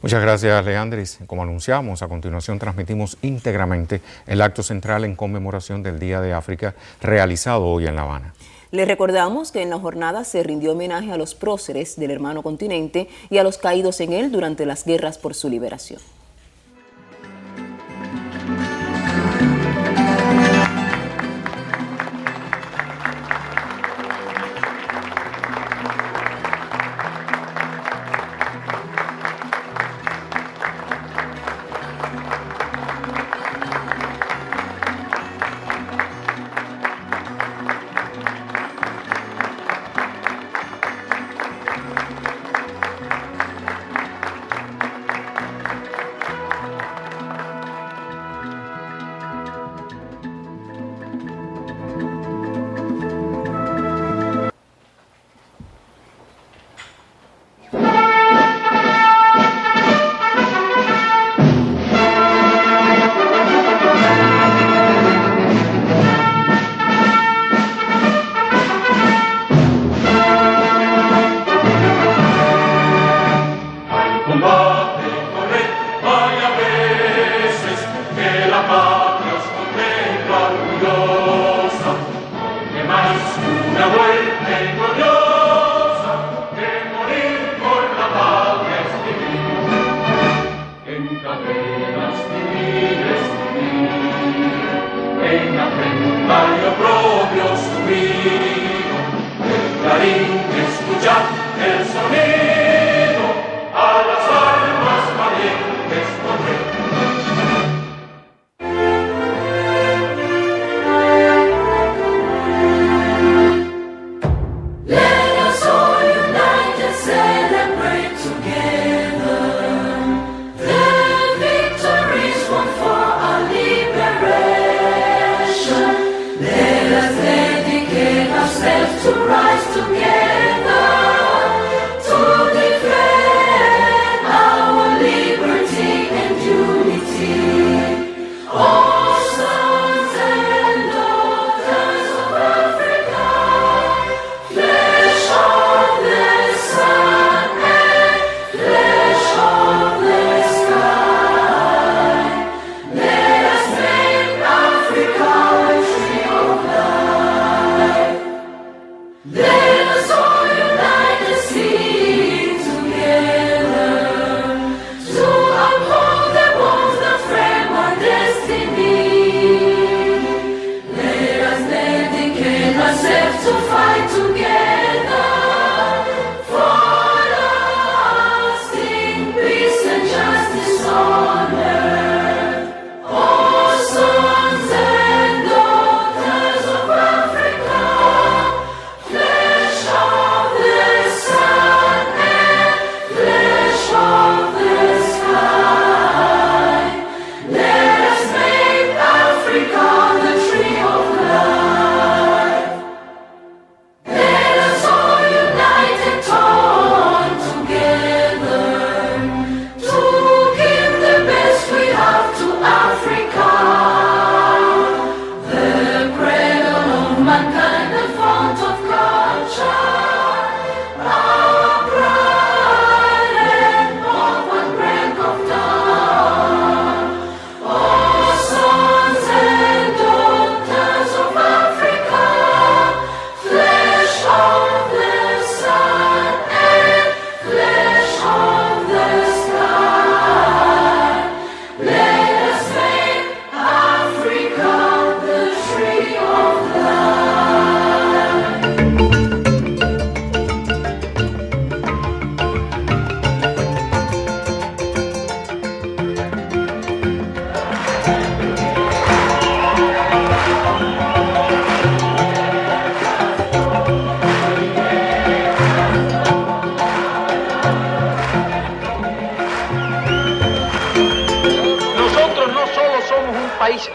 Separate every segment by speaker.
Speaker 1: Muchas gracias, Leandris. Como anunciamos, a continuación transmitimos íntegramente el acto central en conmemoración del Día de África realizado hoy en La Habana.
Speaker 2: Les recordamos que en la jornada se rindió homenaje a los próceres del hermano continente y a los caídos en él durante las guerras por su liberación.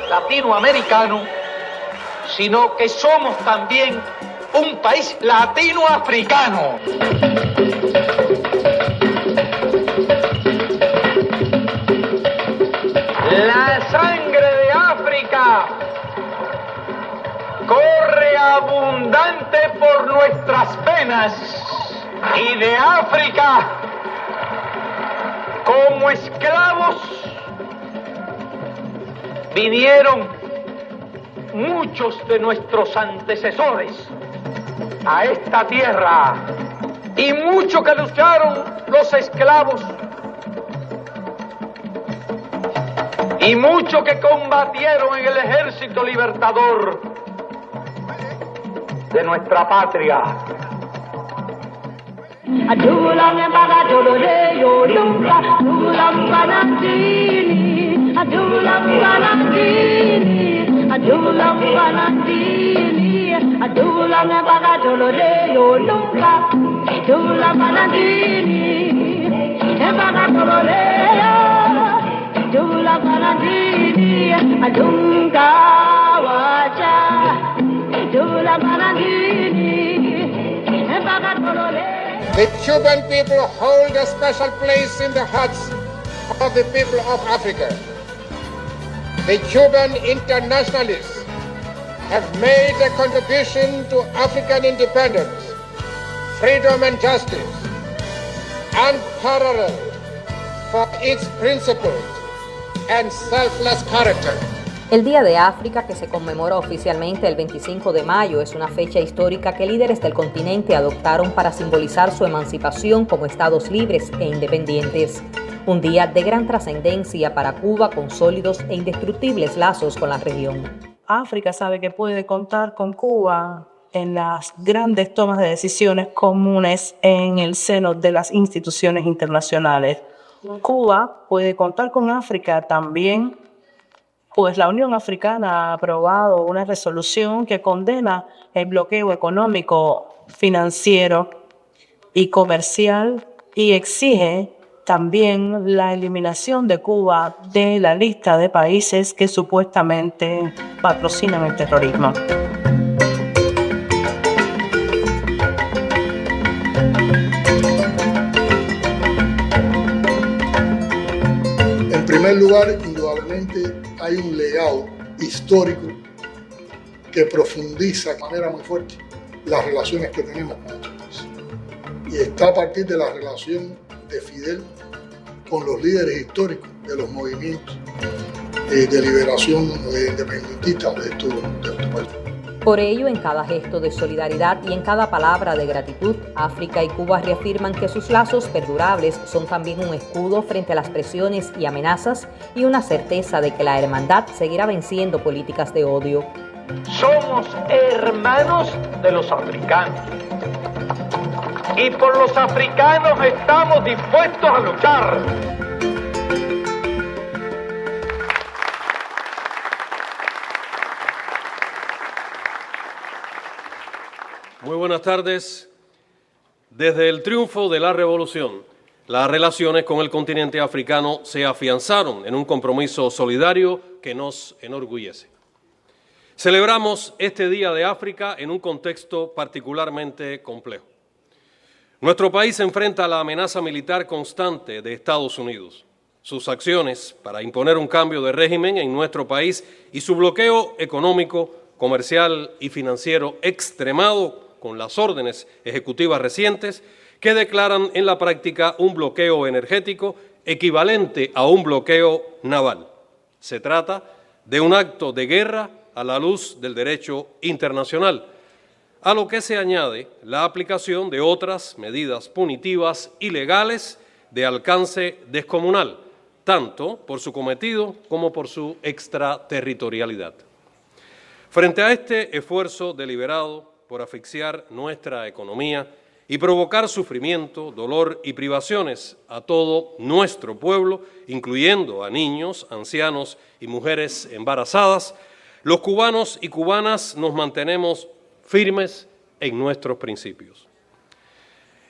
Speaker 3: latinoamericano, sino que somos también un país latinoafricano. La sangre de África corre abundante por nuestras venas y de África Como esclavos vinieron muchos de nuestros antecesores a esta tierra y mucho que lucharon los esclavos y mucho que combatieron en el ejército libertador de nuestra patria.
Speaker 4: The Cuban people hold a special place in the hearts of the people of Africa. The Cuban internationalists have made a contribution to African independence, freedom and justice, unparalleled for its principled and selfless character.
Speaker 5: El Día de África, que se conmemora oficialmente el 25 de mayo, es una fecha histórica que líderes del continente adoptaron para simbolizar su emancipación como estados libres e independientes. Un día de gran trascendencia para Cuba, con sólidos e indestructibles lazos con la región.
Speaker 6: África sabe que puede contar con Cuba en las grandes tomas de decisiones comunes en el seno de las instituciones internacionales. Cuba puede contar con África también, pues la Unión Africana ha aprobado una resolución que condena el bloqueo económico, financiero y comercial y exige también la eliminación de Cuba de la lista de países que supuestamente patrocinan el terrorismo.
Speaker 7: En primer lugar, indudablemente hay un legado histórico que profundiza de manera muy fuerte las relaciones que tenemos con nuestro país. Y está a partir de la relación de Fidel con los líderes históricos de los movimientos de liberación independentistas de este país.
Speaker 5: Por ello, en cada gesto de solidaridad y en cada palabra de gratitud, África y Cuba reafirman que sus lazos perdurables son también un escudo frente a las presiones y amenazas y una certeza de que la hermandad seguirá venciendo políticas de odio.
Speaker 3: Somos hermanos de los africanos y por los africanos estamos dispuestos a luchar.
Speaker 8: Muy buenas tardes. Desde el triunfo de la revolución, las relaciones con el continente africano se afianzaron en un compromiso solidario que nos enorgullece. Celebramos este Día de África en un contexto particularmente complejo. Nuestro país se enfrenta a la amenaza militar constante de Estados Unidos. Sus acciones para imponer un cambio de régimen en nuestro país y su bloqueo económico, comercial y financiero extremado con las órdenes ejecutivas recientes que declaran en la práctica un bloqueo energético equivalente a un bloqueo naval. Se trata de un acto de guerra a la luz del derecho internacional, a lo que se añade la aplicación de otras medidas punitivas ilegales de alcance descomunal, tanto por su cometido como por su extraterritorialidad. Frente a este esfuerzo deliberado por asfixiar nuestra economía y provocar sufrimiento, dolor y privaciones a todo nuestro pueblo, incluyendo a niños, ancianos y mujeres embarazadas, los cubanos y cubanas nos mantenemos firmes en nuestros principios.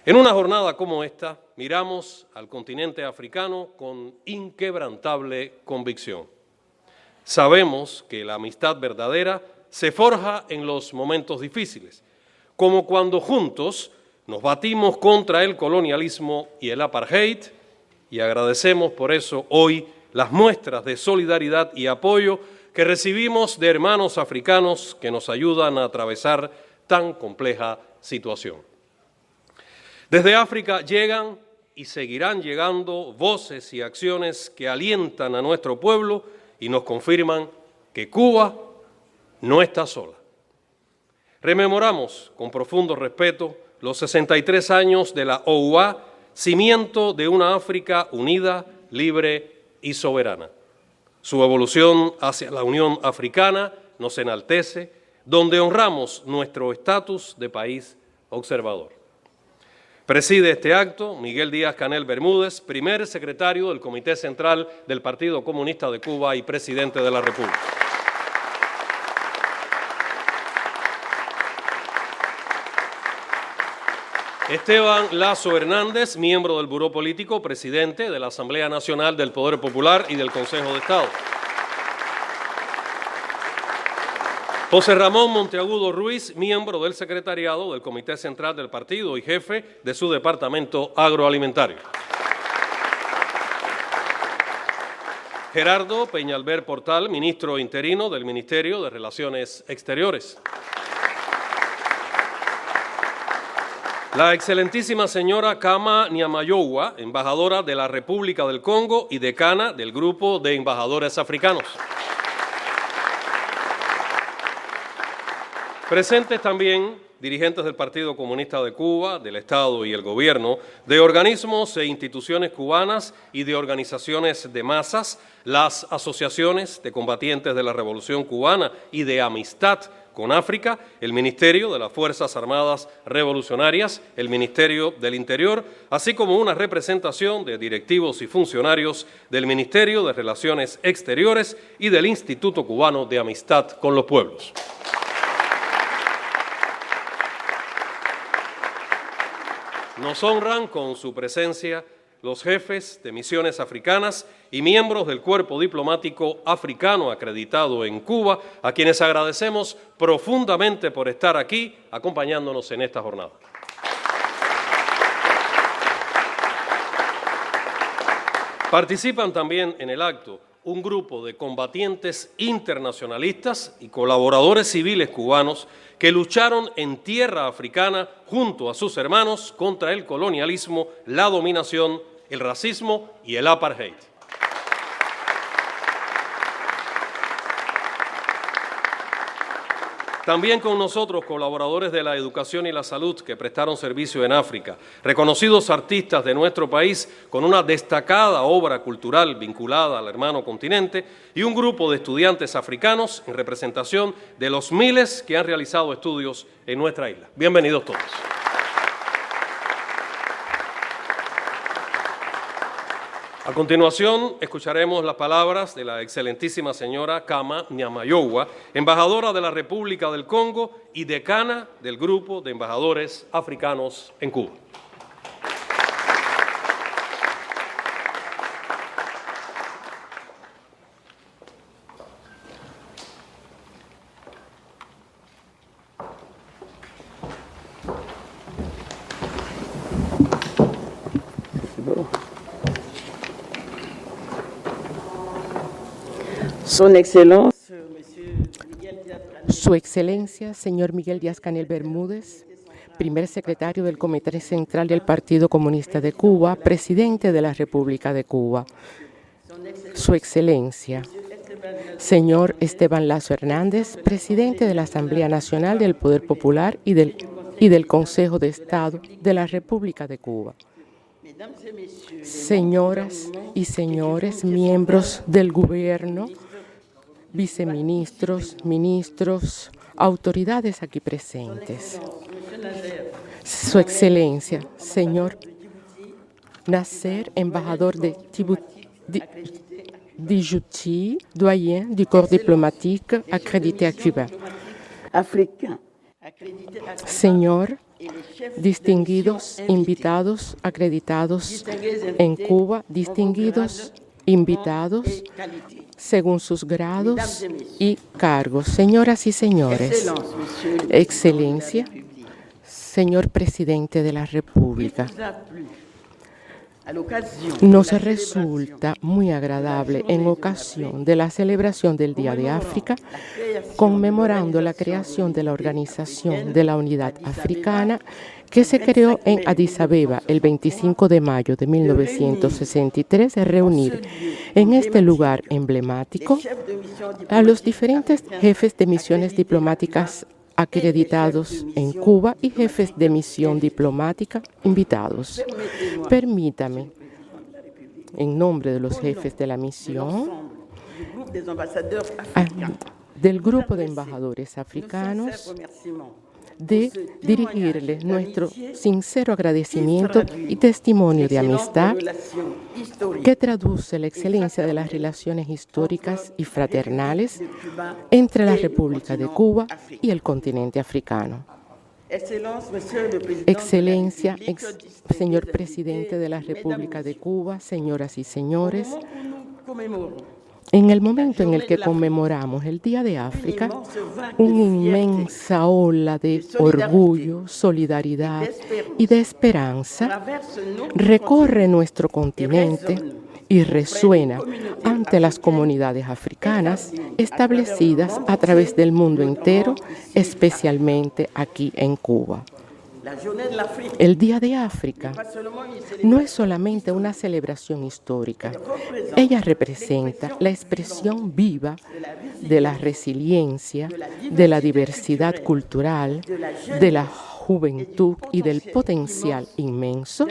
Speaker 8: En una jornada como esta, miramos al continente africano con inquebrantable convicción. Sabemos que la amistad verdadera se forja en los momentos difíciles, como cuando juntos nos batimos contra el colonialismo y el apartheid, y agradecemos por eso hoy las muestras de solidaridad y apoyo que recibimos de hermanos africanos que nos ayudan a atravesar tan compleja situación. Desde África llegan y seguirán llegando voces y acciones que alientan a nuestro pueblo y nos confirman que Cuba no está sola. Rememoramos con profundo respeto los 63 años de la OUA, cimiento de una África unida, libre y soberana. Su evolución hacia la Unión Africana nos enaltece, donde honramos nuestro estatus de país observador. Preside este acto Miguel Díaz-Canel Bermúdez, primer secretario del Comité Central del Partido Comunista de Cuba y presidente de la República. Esteban Lazo Hernández, miembro del Buró Político, presidente de la Asamblea Nacional del Poder Popular y del Consejo de Estado. José Ramón Monteagudo Ruiz, miembro del secretariado del Comité Central del Partido y jefe de su departamento agroalimentario. Gerardo Peñalver Portal, ministro interino del Ministerio de Relaciones Exteriores. La excelentísima señora Kama Nyamayowa, embajadora de la República del Congo y decana del Grupo de Embajadores Africanos. Presentes también dirigentes del Partido Comunista de Cuba, del Estado y el Gobierno, de organismos e instituciones cubanas y de organizaciones de masas, las asociaciones de combatientes de la Revolución Cubana y de amistad con África, el Ministerio de las Fuerzas Armadas Revolucionarias, el Ministerio del Interior, así como una representación de directivos y funcionarios del Ministerio de Relaciones Exteriores y del Instituto Cubano de Amistad con los Pueblos. Nos honran con su presencia los jefes de misiones africanas y miembros del cuerpo diplomático africano acreditado en Cuba, a quienes agradecemos profundamente por estar aquí acompañándonos en esta jornada. Participan también en el acto un grupo de combatientes internacionalistas y colaboradores civiles cubanos que lucharon en tierra africana junto a sus hermanos contra el colonialismo, la dominación, el racismo y el apartheid. También con nosotros colaboradores de la educación y la salud que prestaron servicio en África, reconocidos artistas de nuestro país con una destacada obra cultural vinculada al hermano continente y un grupo de estudiantes africanos en representación de los miles que han realizado estudios en nuestra isla. Bienvenidos todos. A continuación, escucharemos las palabras de la excelentísima señora Kama Nyamayowa, embajadora de la República del Congo y decana del Grupo de Embajadores Africanos en Cuba.
Speaker 9: Su Excelencia, señor Miguel Díaz-Canel Bermúdez, primer secretario del Comité Central del Partido Comunista de Cuba, presidente de la República de Cuba. Su Excelencia, señor Esteban Lazo Hernández, presidente de la Asamblea Nacional del Poder Popular y del Consejo de Estado de la República de Cuba. Señoras y señores miembros del Gobierno, viceministros, ministros, autoridades aquí presentes. Su Excelencia, señor Nasser, embajador de Djibouti, doyen du corps diplomatique accrédité à Cuba. Señor, distinguidos invitados acreditados en Cuba, distinguidos invitados según sus grados y cargos. Señoras y señores, Excelencia, señor Presidente de la República, nos resulta muy agradable en ocasión de la celebración del Día de África, conmemorando la creación de la Organización de la Unidad Africana, que se creó en Addis Abeba el 25 de mayo de 1963, reunir en este lugar emblemático a los diferentes jefes de misiones diplomáticas acreditados en Cuba y jefes de misión diplomática invitados. Permítame, en nombre de los jefes de la misión, del grupo de embajadores africanos, de dirigirles nuestro sincero agradecimiento y testimonio de amistad que traduce la excelencia de las relaciones históricas y fraternales entre la República de Cuba y el continente africano. Excelencia, señor presidente de la República de Cuba, señoras y señores, en el momento en el que conmemoramos el Día de África, una inmensa ola de orgullo, solidaridad y de esperanza recorre nuestro continente y resuena ante las comunidades africanas establecidas a través del mundo entero, especialmente aquí en Cuba. El Día de África no es solamente una celebración histórica, ella representa la expresión viva de la resiliencia, de la diversidad cultural, de la juventud y del potencial inmenso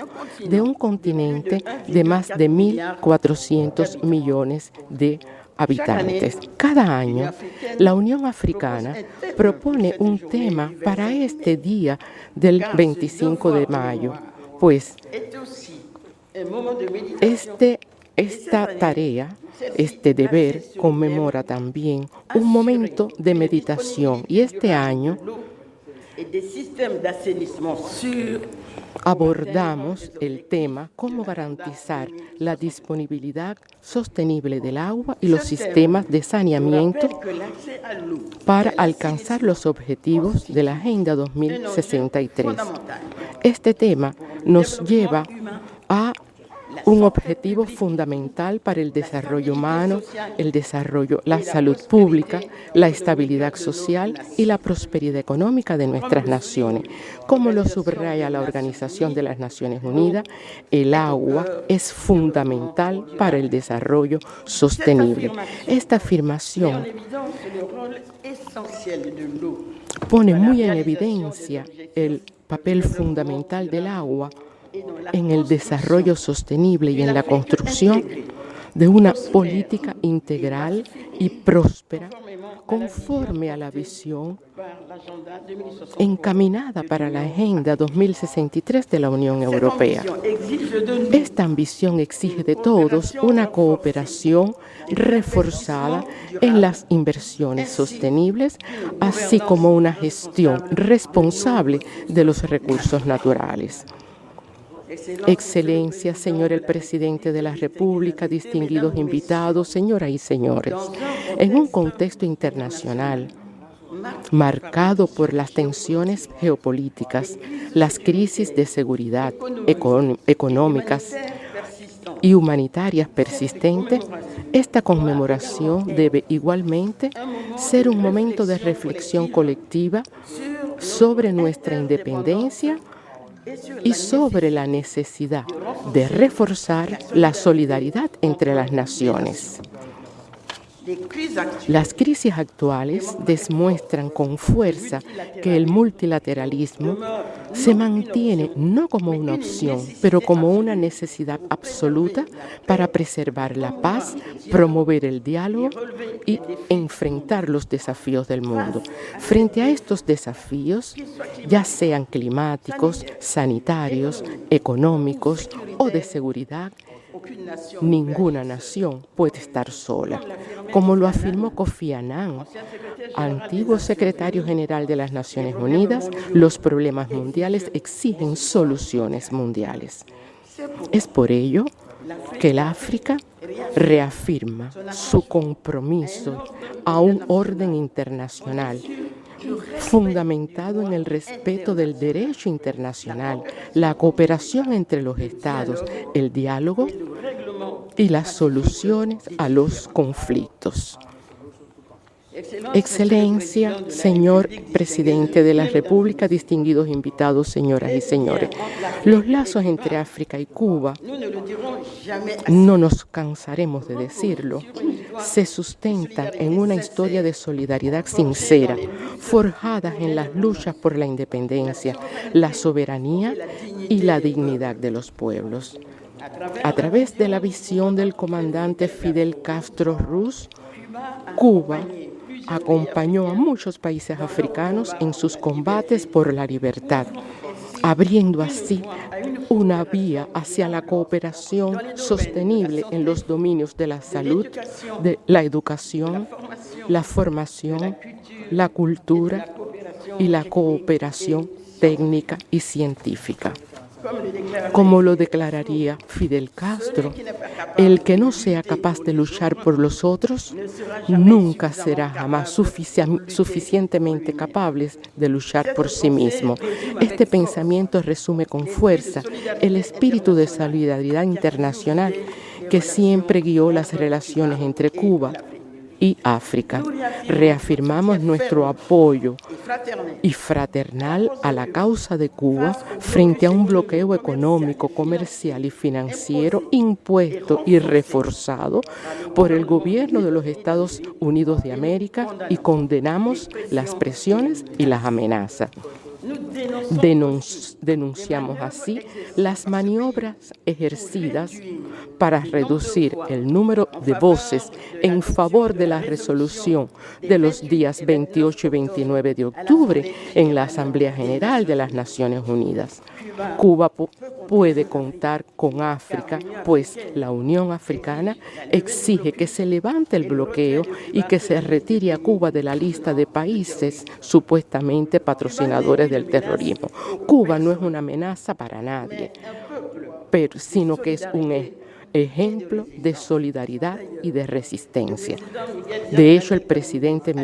Speaker 9: de un continente de más de 1.400 millones de habitantes. Cada año, la Unión Africana propone un tema para este día del 25 de mayo, pues esta tarea, este deber, conmemora también un momento de meditación y este año abordamos el tema cómo garantizar la disponibilidad sostenible del agua y los sistemas de saneamiento para alcanzar los objetivos de la Agenda 2063. Este tema nos lleva a un objetivo fundamental para el desarrollo humano, la salud pública, la estabilidad social y la prosperidad económica de nuestras naciones. Como lo subraya la Organización de las Naciones Unidas, el agua es fundamental para el desarrollo sostenible. Esta afirmación pone muy en evidencia el papel fundamental del agua en el desarrollo sostenible y en la construcción de una política integral y próspera conforme a la visión encaminada para la Agenda 2063 de la Unión Europea. Esta ambición exige de todos una cooperación reforzada en las inversiones sostenibles, así como una gestión responsable de los recursos naturales. Excelencia, señor el presidente de la República, distinguidos invitados, señoras y señores, en un contexto internacional marcado por las tensiones geopolíticas, las crisis de seguridad económicas y humanitarias persistentes, esta conmemoración debe igualmente ser un momento de reflexión colectiva sobre nuestra independencia y sobre la necesidad de reforzar la solidaridad entre las naciones. Las crisis actuales demuestran con fuerza que el multilateralismo se mantiene no como una opción, pero como una necesidad absoluta para preservar la paz, promover el diálogo y enfrentar los desafíos del mundo. Frente a estos desafíos, ya sean climáticos, sanitarios, económicos o de seguridad, ninguna nación puede estar sola. Como lo afirmó Kofi Annan, antiguo secretario general de las Naciones Unidas, los problemas mundiales exigen soluciones mundiales. Es por ello que el África reafirma su compromiso a un orden internacional fundamentado en el respeto del derecho internacional, la cooperación entre los estados, el diálogo y las soluciones a los conflictos. Excelencia, señor Presidente de la República, distinguidos invitados, señoras y señores. Los lazos entre África y Cuba, no nos cansaremos de decirlo, se sustentan en una historia de solidaridad sincera, forjada en las luchas por la independencia, la soberanía y la dignidad de los pueblos. A través de la visión del comandante Fidel Castro Ruz, Cuba acompañó a muchos países africanos en sus combates por la libertad, abriendo así una vía hacia la cooperación sostenible en los dominios de la salud, de la educación, la formación, la cultura y la cooperación técnica y científica. Como lo declararía Fidel Castro, el que no sea capaz de luchar por los otros nunca será jamás suficientemente capaz de luchar por sí mismo. Este pensamiento resume con fuerza el espíritu de solidaridad internacional que siempre guió las relaciones entre Cuba y África. Reafirmamos nuestro apoyo y fraternal a la causa de Cuba frente a un bloqueo económico, comercial y financiero impuesto y reforzado por el gobierno de los Estados Unidos de América y condenamos las presiones y las amenazas. Denunciamos así las maniobras ejercidas para reducir el número de voces en favor de la resolución de los días 28 y 29 de octubre en la Asamblea General de las Naciones Unidas. Cuba puede contar con África, pues la Unión Africana exige que se levante el bloqueo y que se retire a Cuba de la lista de países supuestamente patrocinadores del terrorismo. Cuba no es una amenaza para nadie, sino que es un ejemplo de solidaridad y de resistencia. De hecho, el presidente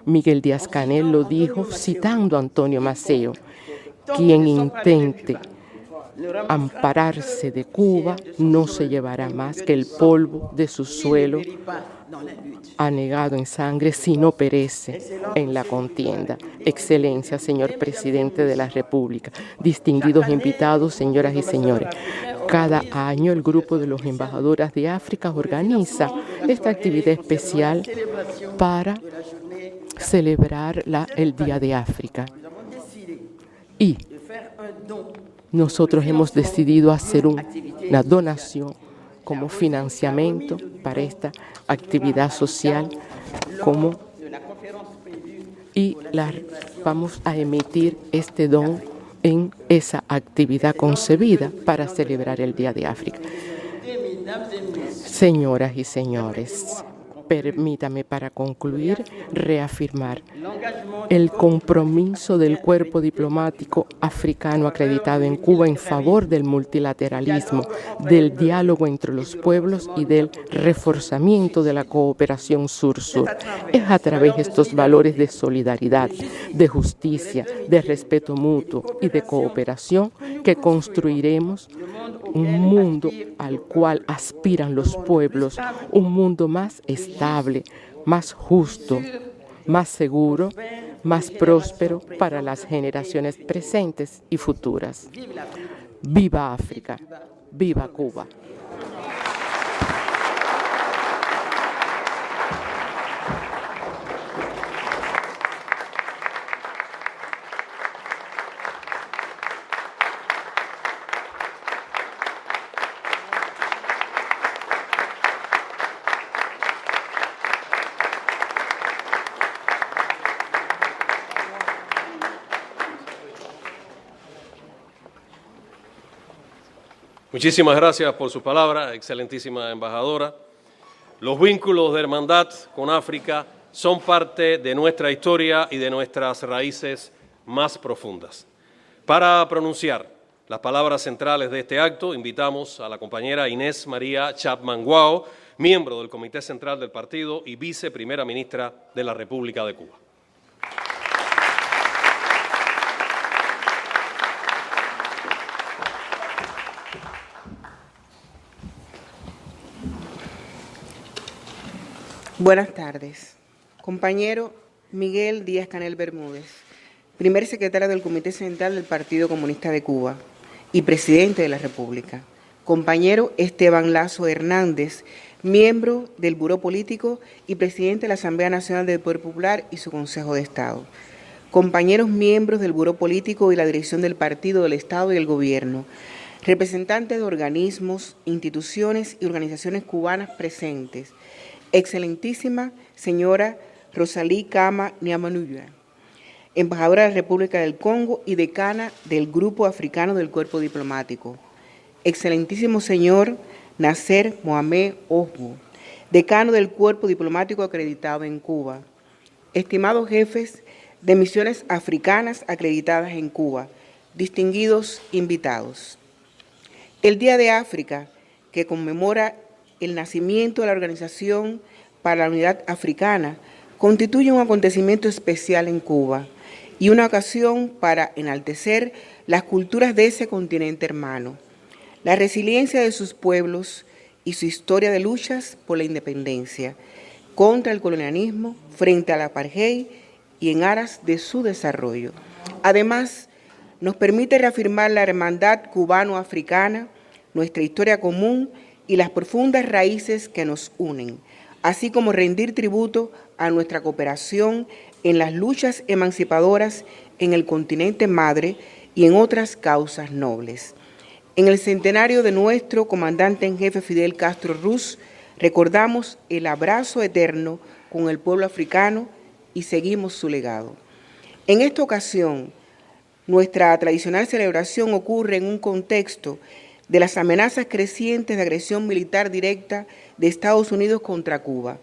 Speaker 9: Miguel Díaz-Canel lo dijo citando a Antonio Maceo: quien intente ampararse de Cuba no se llevará más que el polvo de su suelo anegado en sangre si no perece en la contienda. Excelencia, señor Presidente de la República, distinguidos invitados, señoras y señores. Cada año el Grupo de los Embajadores de África organiza esta actividad especial para celebrar el Día de África. Y nosotros hemos decidido hacer una donación como financiamiento para esta actividad social, vamos a emitir este don en esa actividad concebida para celebrar el Día de África. Señoras y señores, permítame para concluir reafirmar el compromiso del cuerpo diplomático africano acreditado en Cuba en favor del multilateralismo, del diálogo entre los pueblos y del reforzamiento de la cooperación sur-sur. Es a través de estos valores de solidaridad, de justicia, de respeto mutuo y de cooperación que construiremos un mundo al cual aspiran los pueblos, un mundo más estable, más justo, más seguro, más próspero para las generaciones presentes y futuras. ¡Viva África! ¡Viva Cuba!
Speaker 8: Muchísimas gracias por su palabra, excelentísima embajadora. Los vínculos de hermandad con África son parte de nuestra historia y de nuestras raíces más profundas. Para pronunciar las palabras centrales de este acto, invitamos a la compañera Inés María Chapman Guao, miembro del Comité Central del Partido y viceprimera ministra de la República de Cuba.
Speaker 10: Buenas tardes. Compañero Miguel Díaz-Canel Bermúdez, primer secretario del Comité Central del Partido Comunista de Cuba y presidente de la República. Compañero Esteban Lazo Hernández, miembro del Buró Político y presidente de la Asamblea Nacional del Poder Popular y su Consejo de Estado. Compañeros miembros del Buró Político y la dirección del Partido, del Estado y el Gobierno. Representantes de organismos, instituciones y organizaciones cubanas presentes. Excelentísima señora Rosalí Cama Niamanuya, embajadora de la República del Congo y decana del Grupo Africano del Cuerpo Diplomático. Excelentísimo señor Nasser Mohamed Osbu, decano del Cuerpo Diplomático acreditado en Cuba. Estimados jefes de misiones africanas acreditadas en Cuba, distinguidos invitados. El Día de África, que conmemora el nacimiento de la Organización para la Unidad Africana, constituye un acontecimiento especial en Cuba y una ocasión para enaltecer las culturas de ese continente hermano, la resiliencia de sus pueblos y su historia de luchas por la independencia, contra el colonialismo, frente al apartheid y en aras de su desarrollo. Además, nos permite reafirmar la hermandad cubano-africana, nuestra historia común y las profundas raíces que nos unen, así como rendir tributo a nuestra cooperación en las luchas emancipadoras en el continente madre y en otras causas nobles. En el centenario de nuestro comandante en jefe Fidel Castro Ruz, recordamos el abrazo eterno con el pueblo africano y seguimos su legado. En esta ocasión, nuestra tradicional celebración ocurre en un contexto de las amenazas crecientes de agresión militar directa de Estados Unidos contra Cuba.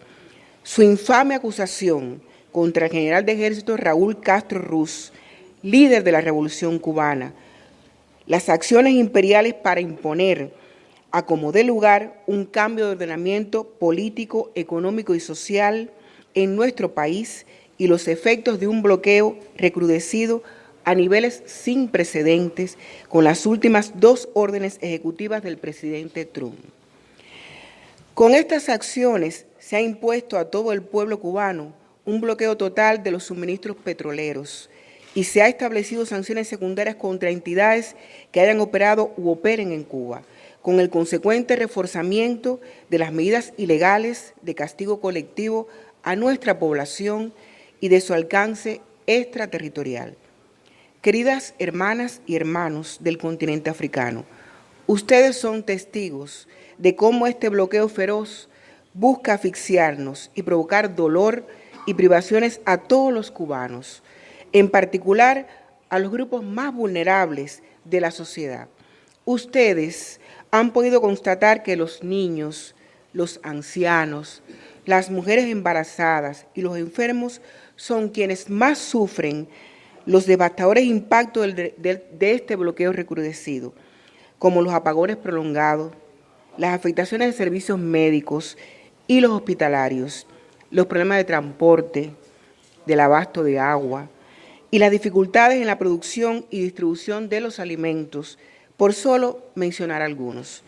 Speaker 10: Su infame acusación contra el general de ejército Raúl Castro Ruz, líder de la Revolución Cubana, las acciones imperiales para imponer, a como dé lugar, un cambio de ordenamiento político, económico y social en nuestro país y los efectos de un bloqueo recrudecido a niveles sin precedentes con las últimas 2 órdenes ejecutivas del presidente Trump. Con estas acciones se ha impuesto a todo el pueblo cubano un bloqueo total de los suministros petroleros y se ha establecido sanciones secundarias contra entidades que hayan operado u operen en Cuba, con el consecuente reforzamiento de las medidas ilegales de castigo colectivo a nuestra población y de su alcance extraterritorial. Queridas hermanas y hermanos del continente africano, ustedes son testigos de cómo este bloqueo feroz busca asfixiarnos y provocar dolor y privaciones a todos los cubanos, en particular a los grupos más vulnerables de la sociedad. Ustedes han podido constatar que los niños, los ancianos, las mujeres embarazadas y los enfermos son quienes más sufren los devastadores impactos de este bloqueo recrudecido, como los apagones prolongados, las afectaciones de servicios médicos y los hospitalarios, los problemas de transporte, del abasto de agua y las dificultades en la producción y distribución de los alimentos, por solo mencionar algunos.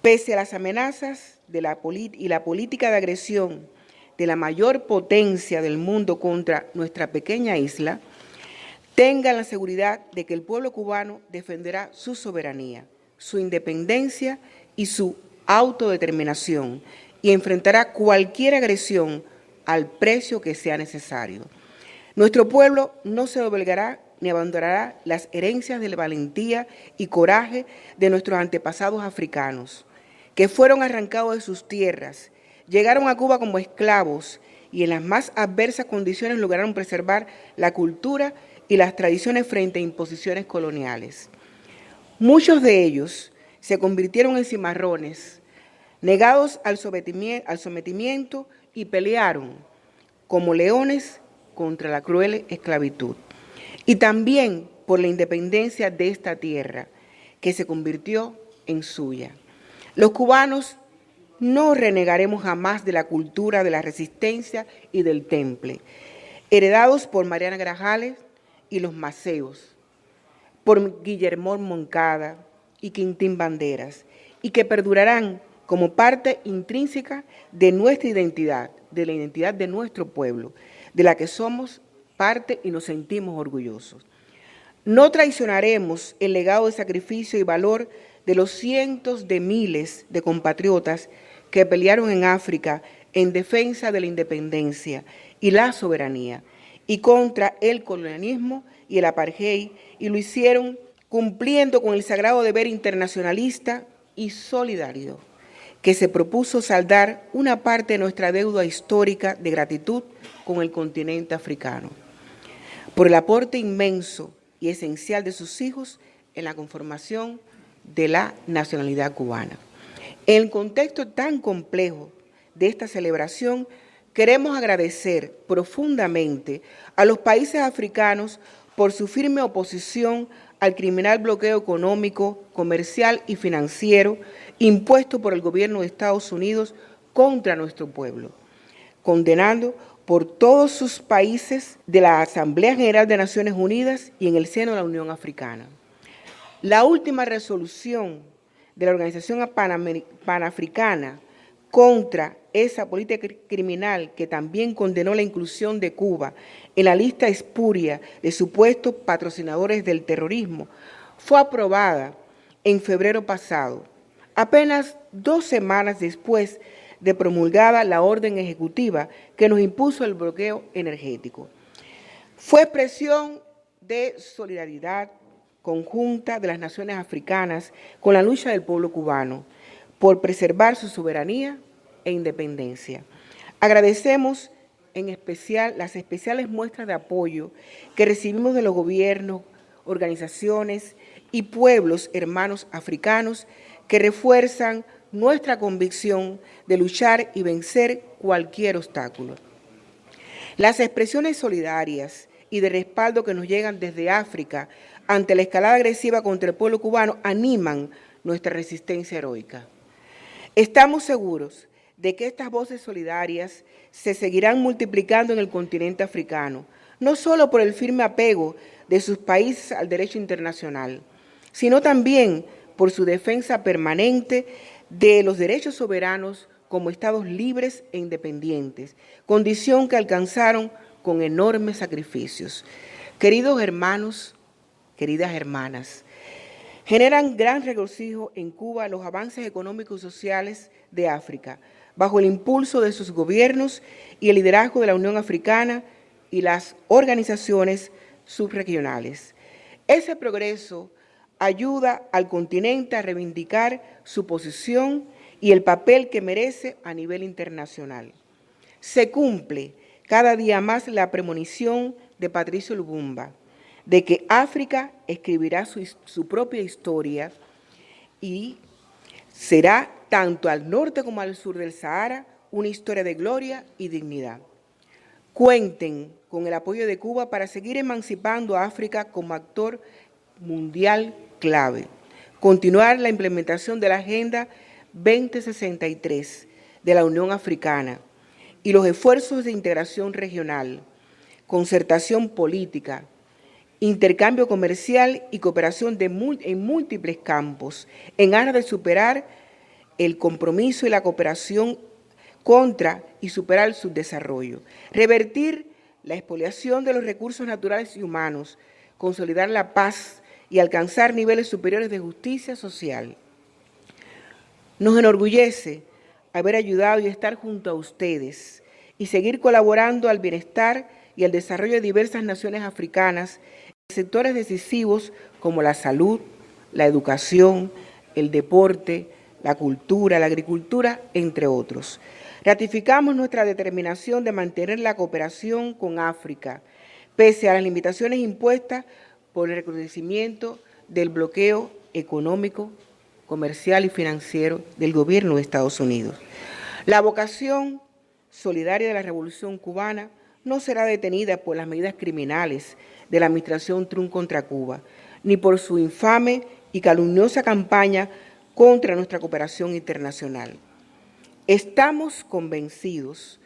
Speaker 10: Pese a las amenazas y la política de agresión de la mayor potencia del mundo contra nuestra pequeña isla, tengan la seguridad de que el pueblo cubano defenderá su soberanía, su independencia y su autodeterminación y enfrentará cualquier agresión al precio que sea necesario. Nuestro pueblo no se doblegará ni abandonará las herencias de la valentía y coraje de nuestros antepasados africanos, que fueron arrancados de sus tierras, llegaron a Cuba como esclavos y en las más adversas condiciones lograron preservar la cultura y las tradiciones frente a imposiciones coloniales. Muchos de ellos se convirtieron en cimarrones, negados al sometimiento y pelearon como leones contra la cruel esclavitud. Y también por la independencia de esta tierra, que se convirtió en suya. Los cubanos no renegaremos jamás de la cultura de la resistencia y del temple, heredados por Mariana Grajales y los Maceos, por Guillermo Moncada y Quintín Banderas, y que perdurarán como parte intrínseca de nuestra identidad, de la identidad de nuestro pueblo, de la que somos parte y nos sentimos orgullosos. No traicionaremos el legado de sacrificio y valor de los cientos de miles de compatriotas que pelearon en África en defensa de la independencia y la soberanía y contra el colonialismo y el apartheid, y lo hicieron cumpliendo con el sagrado deber internacionalista y solidario que se propuso saldar una parte de nuestra deuda histórica de gratitud con el continente africano, por el aporte inmenso y esencial de sus hijos en la conformación de la nacionalidad cubana. En el contexto tan complejo de esta celebración, queremos agradecer profundamente a los países africanos por su firme oposición al criminal bloqueo económico, comercial y financiero impuesto por el gobierno de Estados Unidos contra nuestro pueblo, condenando por todos sus países de la Asamblea General de Naciones Unidas y en el seno de la Unión Africana. La última resolución de la Organización Panafricana contra esa política criminal, que también condenó la inclusión de Cuba en la lista espuria de supuestos patrocinadores del terrorismo, fue aprobada en febrero pasado, apenas 2 semanas después de promulgada la orden ejecutiva que nos impuso el bloqueo energético. Fue expresión de solidaridad conjunta de las naciones africanas con la lucha del pueblo cubano por preservar su soberanía e independencia. Agradecemos en especial las especiales muestras de apoyo que recibimos de los gobiernos, organizaciones y pueblos hermanos africanos que refuerzan nuestra convicción de luchar y vencer cualquier obstáculo. Las expresiones solidarias y de respaldo que nos llegan desde África ante la escalada agresiva contra el pueblo cubano animan nuestra resistencia heroica. Estamos seguros de que estas voces solidarias se seguirán multiplicando en el continente africano, no solo por el firme apego de sus países al derecho internacional, sino también por su defensa permanente de los derechos soberanos como estados libres e independientes, condición que alcanzaron con enormes sacrificios. Queridos hermanos, queridas hermanas, generan gran regocijo en Cuba los avances económicos y sociales de África, bajo el impulso de sus gobiernos y el liderazgo de la Unión Africana y las organizaciones subregionales. Ese progreso ayuda al continente a reivindicar su posición y el papel que merece a nivel internacional. Se cumple cada día más la premonición de Patricio Lumumba de que África escribirá su propia historia y será, tanto al norte como al sur del Sahara, una historia de gloria y dignidad. Cuenten con el apoyo de Cuba para seguir emancipando a África como actor mundial clave. Continuar la implementación de la Agenda 2063 de la Unión Africana y los esfuerzos de integración regional, concertación política, intercambio comercial y cooperación en múltiples campos, en aras de superar el compromiso y la cooperación contra y superar el subdesarrollo, revertir la expoliación de los recursos naturales y humanos, consolidar la paz y alcanzar niveles superiores de justicia social. Nos enorgullece haber ayudado y estar junto a ustedes y seguir colaborando al bienestar y al desarrollo de diversas naciones africanas en sectores decisivos como la salud, la educación, el deporte, la cultura, la agricultura, entre otros. Ratificamos nuestra determinación de mantener la cooperación con África, pese a las limitaciones impuestas por el recrudecimiento del bloqueo económico, comercial y financiero del gobierno de Estados Unidos. La vocación solidaria de la Revolución Cubana no será detenida por las medidas criminales de la administración Trump contra Cuba, ni por su infame y calumniosa campaña contra nuestra cooperación internacional. Estamos convencidos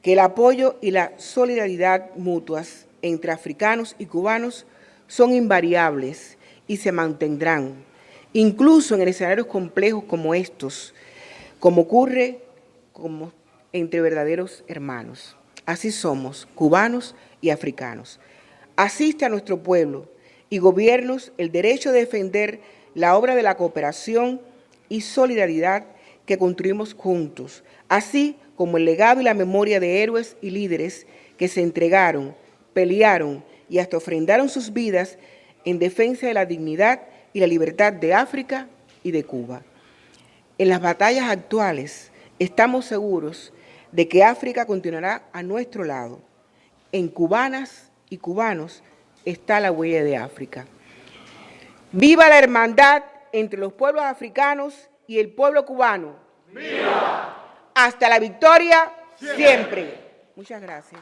Speaker 10: que el apoyo y la solidaridad mutuas entre africanos y cubanos son invariables y se mantendrán, incluso en escenarios complejos como estos, como ocurre entre verdaderos hermanos. Así somos, cubanos y africanos. Asiste a nuestro pueblo y gobiernos el derecho de defender la obra de la cooperación y solidaridad que construimos juntos, así como el legado y la memoria de héroes y líderes que se entregaron, pelearon y hasta ofrendaron sus vidas en defensa de la dignidad y la libertad de África y de Cuba. En las batallas actuales estamos seguros de que África continuará a nuestro lado. En cubanas y cubanos está la huella de África. ¡Viva la hermandad entre los pueblos africanos y el pueblo cubano! ¡Viva! Hasta la victoria siempre. Muchas gracias.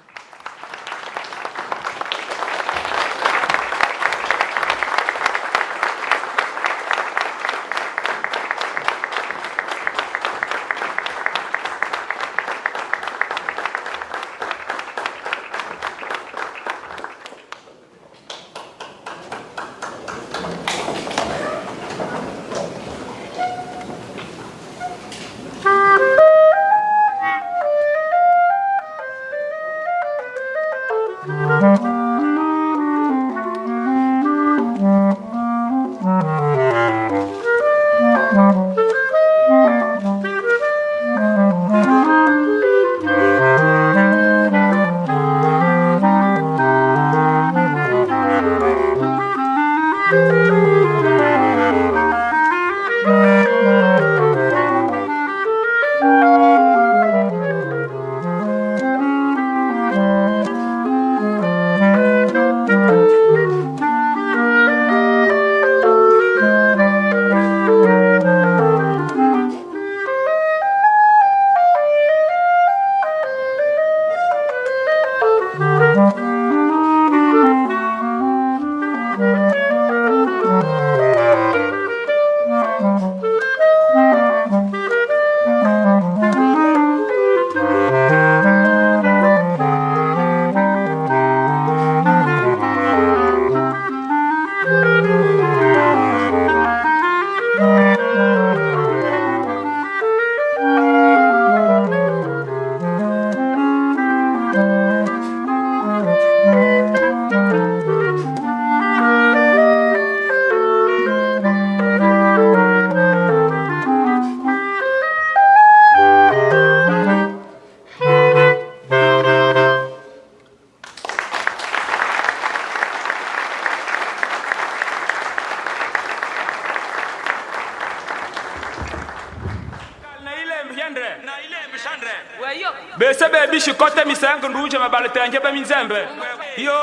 Speaker 11: Besebe bishi kote misangu nduje mabalete anje ba minzembe. Yo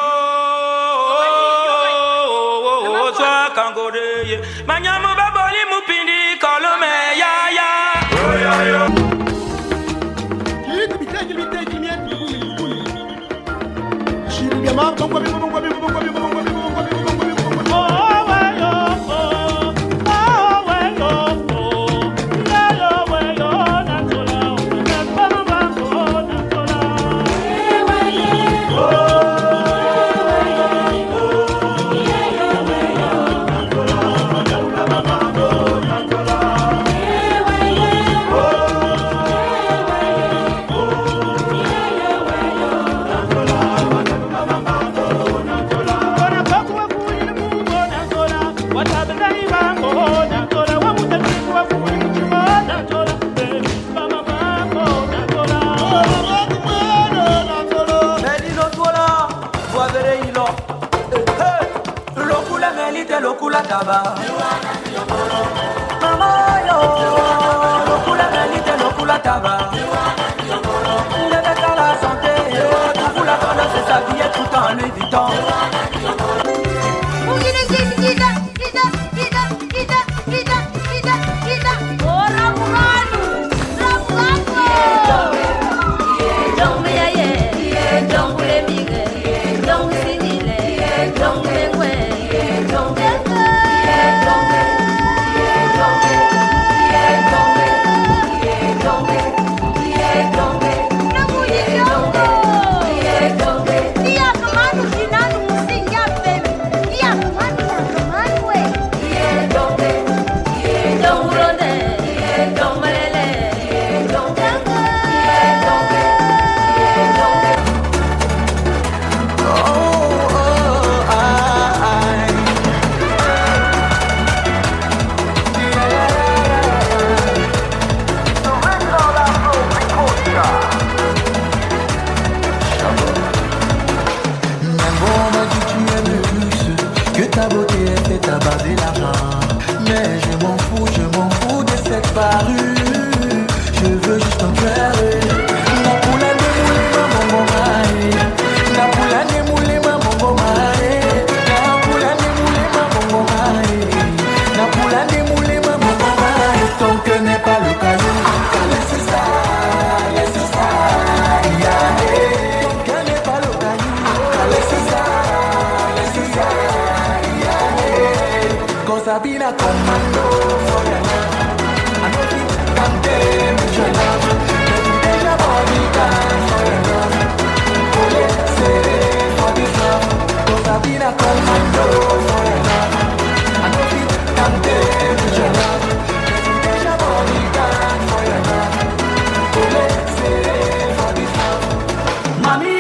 Speaker 11: twa kangore ye. Manyamu baboli mupindi kolome ya ya. Lokula taba mama yo lokula nalite lokula taba le la santé pour la tendance de s'habiller tout en lui dit-on Sabina Commando for your love. I know you can tell me your love. Make your body dance for your love. Ole, say for this love. Sabina Commando for your love. I know you can tell me your love. Make your body dance for your love. Ole, say for this love. Mami,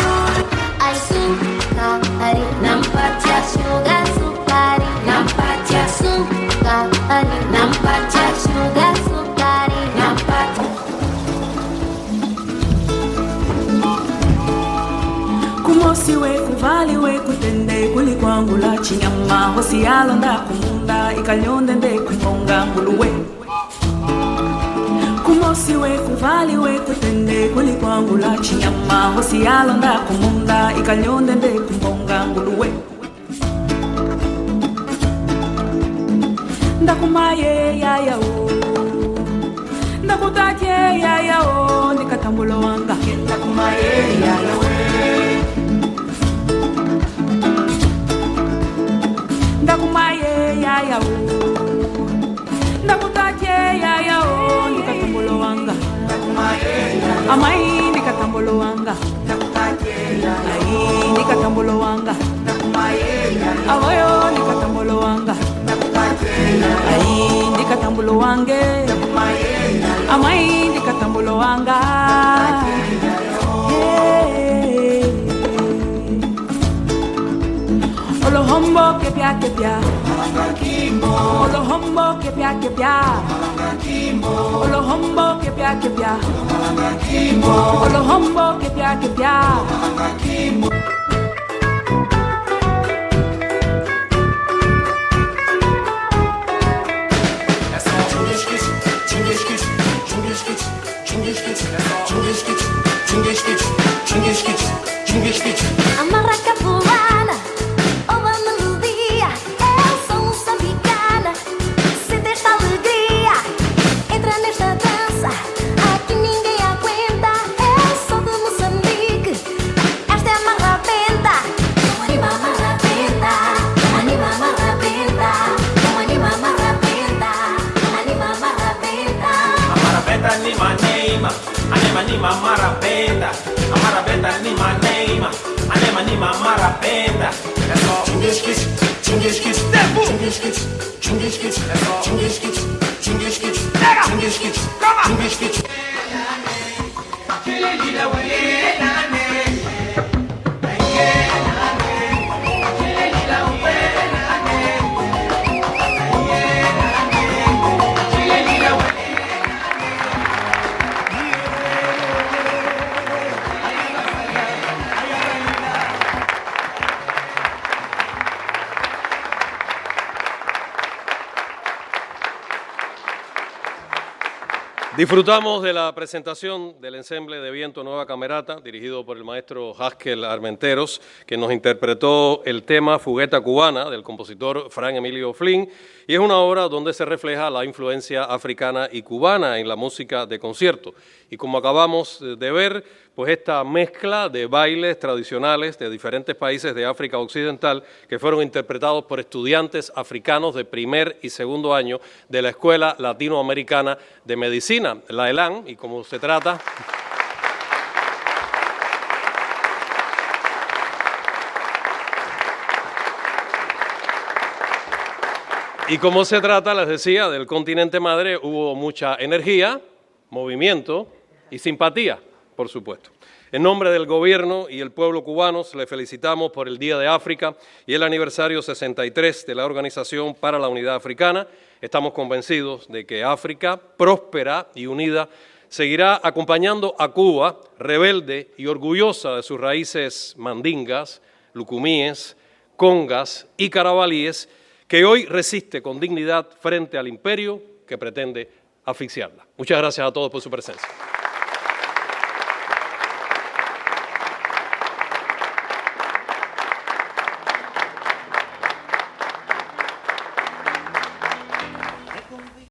Speaker 12: ai sukari nampatia sugar sukari nampatia sukari nampatia sugar sukari nampatia
Speaker 11: kumosi we kuvali we kutende kuli kwangu la chinyama hosi alonda kumunda ikanyonde nde kumonga nguluwe kumosi we kuvali we kutende kuli kwangu la chinyama hosi alonda kumunda ikanyonde nde kumonga nguluwe ndakumaye yaya o ndakutaje yaya o ndikatambulo wanga ndakumaye yaya o ndakumaye yaya o ndakutaje yaya o ndikatambulo wanga amai ndikatambulo wanga ai ndikatambulo wanga awoyo ndikatambulo wanga ai ndikatambulo wange amai ndikatambulo wanga Olohombo que pia Olohombo que pia Olohombo que pia Olohombo que pia
Speaker 12: amarra capoeira ou a melodia eu sou moçambicana sente esta alegria entra nesta dança aqui ninguém aguenta eu sou de Moçambique esta é a marrabenta anima marrabenta anima marrabenta anima marrabenta anima marrabenta
Speaker 11: Amarabeta ni manema anema ni marabenta Amarabeta ni manema anema ni marabenta Chingishkich chingishkich chingishkich chingishkich chingishkich chingishkich chingishkich chingishkich
Speaker 8: Disfrutamos de la presentación del ensemble de Viento Nueva Camerata, dirigido por el maestro Haskell Armenteros, que nos interpretó el tema Fugueta Cubana del compositor Frank Emilio Flynn, y es una obra donde se refleja la influencia africana y cubana en la música de concierto. Y como acabamos de ver, pues esta mezcla de bailes tradicionales de diferentes países de África Occidental que fueron interpretados por estudiantes africanos de primer y segundo año de la Escuela Latinoamericana de Medicina, la ELAN, y como se trata... Y como se trata, les decía, del continente madre, hubo mucha energía, movimiento y simpatía, por supuesto. En nombre del gobierno y el pueblo cubanos, le felicitamos por el Día de África y el aniversario 63 de la Organización para la Unidad Africana. Estamos convencidos de que África, próspera y unida, seguirá acompañando a Cuba, rebelde y orgullosa de sus raíces mandingas, lucumíes, congas y carabalíes, que hoy resiste con dignidad frente al imperio que pretende asfixiarla. Muchas gracias a todos por su presencia.